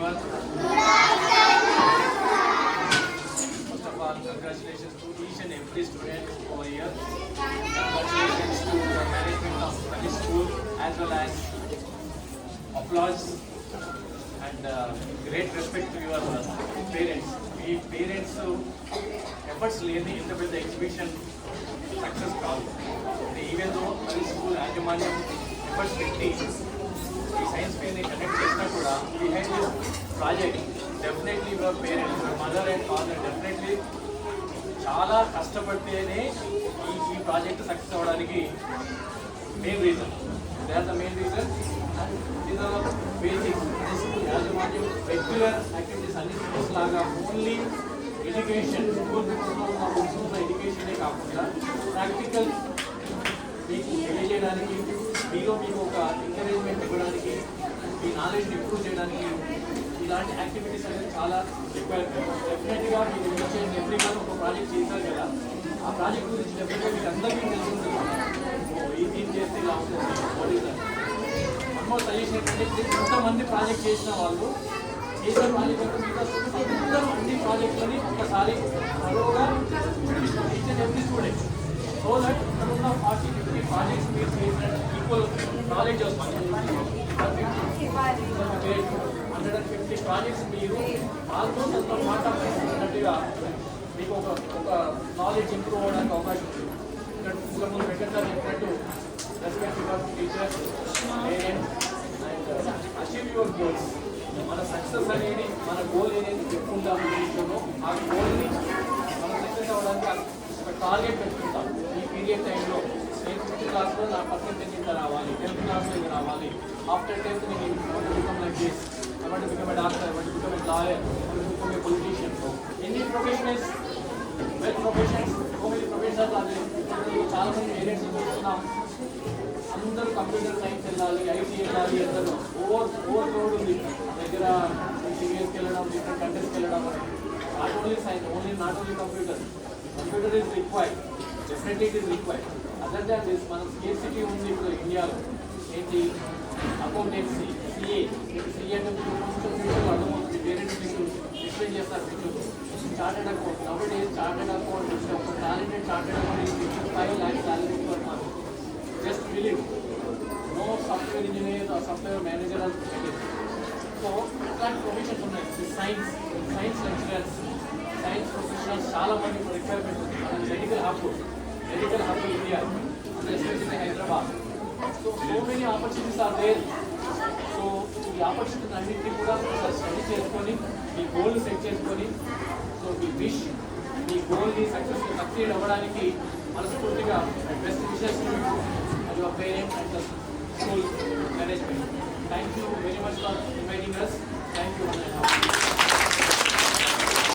everyone. First of all, congratulations to each and every student over here. Congratulations to the management of the school as well as applause and great respect to your parents. Me parents efforts లేని ఇంత పెద్ద exhibition success కాదు. Even though అది school యాజమాన్యం efforts పెట్టి ఈ science ఫేర్ని conduct చేసినా కూడా behind this project definitely your parents, your mother and father definitely చాలా కష్టపడితేనే ఈ ప్రాజెక్ట్ సక్సెస్ అవ్వడానికి main reason. They are the main reason. These are basics. School యాజమాన్యం రెగ్యులర్ యాక్టివిటీస్ అన్ని స్కూల్స్ లాగా ఓన్లీ ఎడ్యుకేషన్, స్కూల్ ఉన్న ఎడ్యుకేషనే కాకుండా ప్రాక్టికల్ మీకు తెలియజేయడానికి, మీలో మీకు ఒక ఎంకరేజ్మెంట్ ఇవ్వడానికి, మీ నాలెడ్జ్ని ఇంప్రూవ్ చేయడానికి ఇలాంటి యాక్టివిటీస్ అనేది చాలా రిక్వైర్మెంట్. డెఫినెట్గా మీకు వచ్చే ఎవ్రీ వన్ ఒక ప్రాజెక్ట్ చేశారు కదా, ఆ ప్రాజెక్ట్ గురించి డెఫినెట్గా మీకు అందరికీ తెలుసుంటుంది. ఇది చేస్తే ఇలా ఉంటుంది, వాట్ ఈస్ దట్. అమ్మో సజెషన్ ఏంటంటే ఎంతమంది ప్రాజెక్ట్ చేసిన వాళ్ళు చేసిన ప్రాజెక్ట్ మిగతా అందరూ అన్ని ప్రాజెక్టులని ఒక్కసారి మరోగా each and every student so that ఇక్కడ ఉన్న 40-50 ప్రాజెక్ట్స్ మీరు చేసిన ఈక్వల్ నాలెడ్జ్ వస్తుంది. 150 ప్రాజెక్ట్స్ మీరు ఆల్మోస్ట్ అంత మాట ఉన్నట్టుగా మీకు ఒక నాలెడ్జ్ ఇంప్రూవ్ అవ్వడానికి అవకాశం ఉంది. ఇక్కడ ముందు వెంకటసారి చెప్పినట్టు respect your teachers, parents and achieve your goals. మన సక్సెస్ అనేది, మన గోల్ ఏదైతే చెప్పుకుంటాము జీవితంలో, ఆ గోల్ని మనం సక్సెస్ అవ్వడానికి ఒక టార్గెట్ పెట్టుకుంటాం. ఈ పీరియడ్ టైంలో నేను 5th క్లాస్లో నా పర్సెంటేజ్ ఇంత రావాలి, 10th క్లాస్లో ఇది రావాలి, ఆఫ్టర్ 10th నేను become like this, I want to become a doctor, I want to become a lawyer, I want to become a politician. Any profession is well professions, so many professions are there. చాలా మంది parents చూస్తున్నాం, అందరూ computer science వెళ్ళాలి, IT వెళ్ళాలి, అందరూ over load ఉంది దగ్గర. సివిఎస్కి వెళ్ళడం, డిఫరెంట్ కంట్రీస్కి వెళ్ళడం, not only science, not only computer is required, definitely it is required. Other than this మన స్కేర్సిటీ ఉంది ఇప్పుడు ఇండియాలో. ఏంటి అకౌంటెన్సీ, సిఏ అంటే కొంచెం ఫ్యూచర్లో అర్థమవుతుంది. పేరెంట్స్ మీకు ఎక్స్ప్లెయిన్ చేస్తారు future. Chartered account, now days chartered account ఒక talented chartered account is 55 lakhs salary per month. Just believe, no software engineer or software manager are getting. So ఇట్లాంటి ప్రొఫెషన్స్ ఉన్నాయి. Science lecturers, science professionals చాలా మంది requirement ఉంది. మన medical hub India, especially Hyderabad. So many opportunities are there. So ఈ opportunities అన్నింటినీ కూడా study చేసుకొని మీ గోల్ సెట్ చేసుకొని, సో మీ విష్, మీ గోల్ని సక్సీడ్ అవ్వడానికి మనస్ఫూర్తిగా best wishes to your parents and the school management. Thank you very much for inviting us. Thank you.